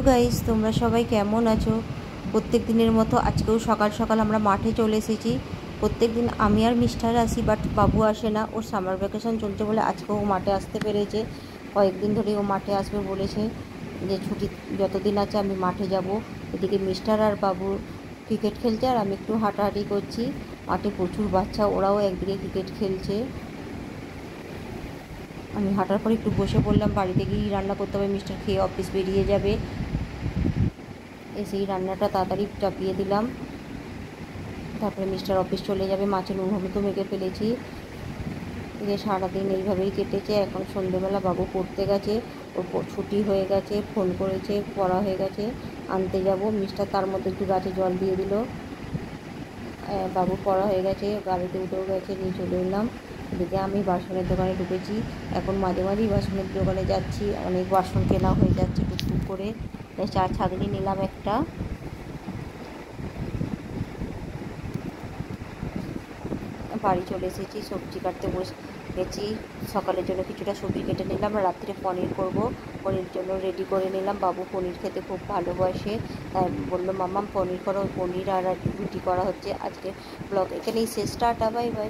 Guys, তোমরা সবাই কেমন আছো? প্রত্যেক দিনের মতো আজকেও সকাল সকাল আমরা মাঠে চলে এসেছি। প্রত্যেক দিন আমি আর মিস্টার আসি, বাট বাবু আসে না। ওর সামার ভ্যাকেশন চলছে বলে আজকেও ও মাঠে আসতে পেরেছে। কয়েকদিন ধরেই ও মাঠে আসবে বলেছে, যে ছুটি যতদিন আছে আমি মাঠে যাব। এদিকে মিস্টার আর বাবু ক্রিকেট খেলছে আর আমি একটু হাঁটাহাঁটি করছি। মাঠে প্রচুর বাচ্চা, ওরাও একদিকে ক্রিকেট খেলছে। আমি হাঁটার পর একটু বসে পড়লাম, বাড়িতে গিয়েই রান্না করতে হবে, মিস্টার খেয়ে অফিস বেরিয়ে যাবে। এসেই রান্নাটা তাড়াতাড়ি চাপিয়ে দিলাম, তারপরে মিস্টার অফিস চলে যাবে। মাছের নুন হলুদও মেখে ফেলেছি। যে সারাদিন এইভাবেই কেটেছে। এখন সন্ধেবেলা বাবু পড়তে গেছে, ওর ছুটি হয়ে গেছে, ফোন করেছে, পড়া হয়ে গেছে, আনতে যাব। মিস্টার তার মধ্যে একটু গাছে জল দিয়ে দিল। বাবু পড়া হয়ে গেছে, গাড়িতে উঠেও গেছে, নিয়ে চলে এলাম। এদিকে আমি বাসনের দোকানে ঢুকেছি। এখন মাঝে মাঝেই বাসনের দোকানে যাচ্ছি, অনেক বাসন কেনা হয়ে যাচ্ছে টুকটুক করে। চা ছাঁকনি নিলাম একটা। বাড়ি চলে এসেছি, সবজি কাটতে বসে গেছি। সকালের জন্য কিছুটা সবজি কেটে নিলাম, রাত্রে পনির করব। পনির জন্য রেডি করে নিলাম। বাবু পনির খেতে খুব ভালোবাসে, তাই বললো মাম্মা পনির করো। পনির আর রুটি করা হচ্ছে। আজকে ব্লগ এখানেই শেষ। Tata, bye bye.